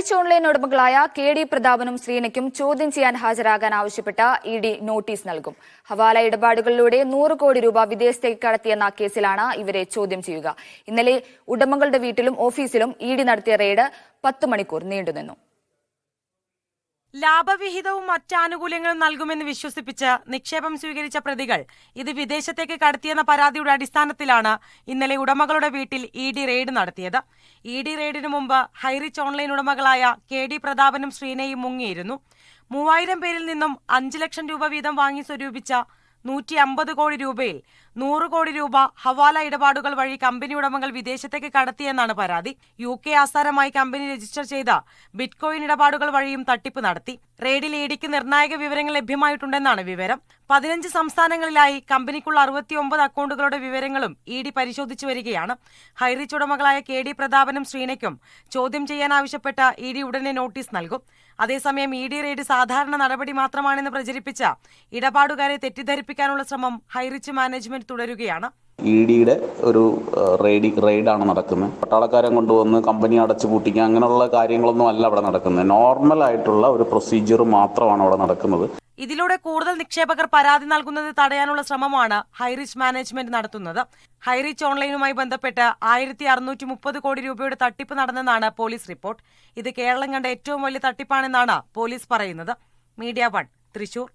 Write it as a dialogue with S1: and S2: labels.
S1: Highrich online ഉടമകളായ കെ.ഡി. പ്രതാപനും ശ്രീനയ്ക്കും ചോദ്യം ചെയ്യാൻ ഹാജരാകാൻ ആവശ്യപ്പെട്ട ഇ.ഡി. നോട്ടീസ് നൽകും. ഹവാല ഇടപാടുകളിലൂടെ 100 കോടി രൂപ വിദേശത്തേക്ക് കടത്തിയെന്ന കേസിലാണ് ഇവരെ ചോദ്യം ചെയ്യുക. ഇന്നലെ ഉടമകളുടെ വീട്ടിലും ഓഫീസിലും ഇ.ഡി. നടത്തിയ റെയ്ഡ് 10 മണിക്കൂർ നീണ്ടുനിന്നു.
S2: ലാഭവിഹിതവും മറ്റാനുകൂല്യങ്ങളും നൽകുമെന്ന് വിശ്വസിപ്പിച്ച് നിക്ഷേപം സ്വീകരിച്ച പ്രതികൾ ഇത് വിദേശത്തേക്ക് കടത്തിയെന്ന പരാതിയുടെ അടിസ്ഥാനത്തിലാണ് ഇന്നലെ ഉടമകളുടെ വീട്ടിൽ ഇ.ഡി. റെയ്ഡ് നടത്തിയത്. ഇ.ഡി. റെയ്ഡിനു മുമ്പ് ഹൈറിച്ച് ഓൺലൈൻ ഉടമകളായ കെ.ഡി. പ്രതാപനും ശ്രീനയും മുങ്ങിയിരുന്നു. 3000 പേരിൽ നിന്നും 5 ലക്ഷം രൂപ വീതം വാങ്ങി സ്വരൂപിച്ച 150 കോടി രൂപയിൽ 100 കോടി രൂപ ഹവാല ഇടപാടുകൾ വഴി കമ്പനി ഉടമകൾ വിദേശത്തേക്ക് കടത്തിയെന്നാണ് പരാതി. UK ആസ്ഥാനമായി കമ്പനി രജിസ്റ്റർ ചെയ്ത ബിറ്റ്കോയിൻ ഇടപാടുകൾ വഴിയും തട്ടിപ്പ് നടത്തി. റെയ്ഡിൽ ഇ.ഡിക്ക് നിർണായക വിവരങ്ങൾ ലഭ്യമായിട്ടുണ്ടെന്നാണ് വിവരം. 15 സംസ്ഥാനങ്ങളിലായി കമ്പനിക്കുള്ള 69 അക്കൗണ്ടുകളുടെ വിവരങ്ങളും ഇ.ഡി. പരിശോധിച്ചു വരികയാണ്. ഹൈറിച്ച് ഉടമകളായ കെ.ഡി. പ്രതാപനും ശ്രീനയ്ക്കും ചോദ്യം ചെയ്യാനാവശ്യപ്പെട്ട ഇ.ഡി. ഉടനെ നോട്ടീസ് നൽകും. അതേസമയം ഇ.ഡി. റെയ്ഡ് സാധാരണ നടപടി മാത്രമാണെന്ന് പ്രചരിപ്പിച്ച ഇടപാടുകാരെ തെറ്റിദ്ധരിപ്പിക്കാനുള്ള ശ്രമം ഹൈറിച്ച് മാനേജ്മെന്റ് തുടരുകയാണ്.
S3: ഇ.ഡിയുടെ ഒരു റെയ്ഡാണ് നടക്കുന്നത്. പട്ടാളക്കാരെ കൊണ്ടുവന്ന് കമ്പനി അടച്ചു പൂട്ടിക്കുക അങ്ങനെയുള്ള കാര്യങ്ങളൊന്നും അല്ല അവിടെ നടക്കുന്നത്. നോർമൽ ആയിട്ടുള്ള ഒരു പ്രൊസീജിയർ മാത്രമാണ് അവിടെ നടക്കുന്നത്.
S2: ഇതിലൂടെ കൂടുതൽ നിക്ഷേപകർ പരാതി നൽകുന്നത് തടയാനുള്ള ശ്രമമാണ് ഹൈറിച്ച് മാനേജ്മെന്റ് നടത്തുന്നത്. ഹൈറിച്ച് ഓൺലൈനുമായി ബന്ധപ്പെട്ട് 1630 കോടി രൂപയുടെ തട്ടിപ്പ് നടന്നെന്നാണ് പോലീസ് റിപ്പോർട്ട്. ഇത് കേരളം കണ്ട ഏറ്റവും വലിയ തട്ടിപ്പാണെന്നാണ് പോലീസ് പറയുന്നത്. മീഡിയ 1 തൃശൂർ.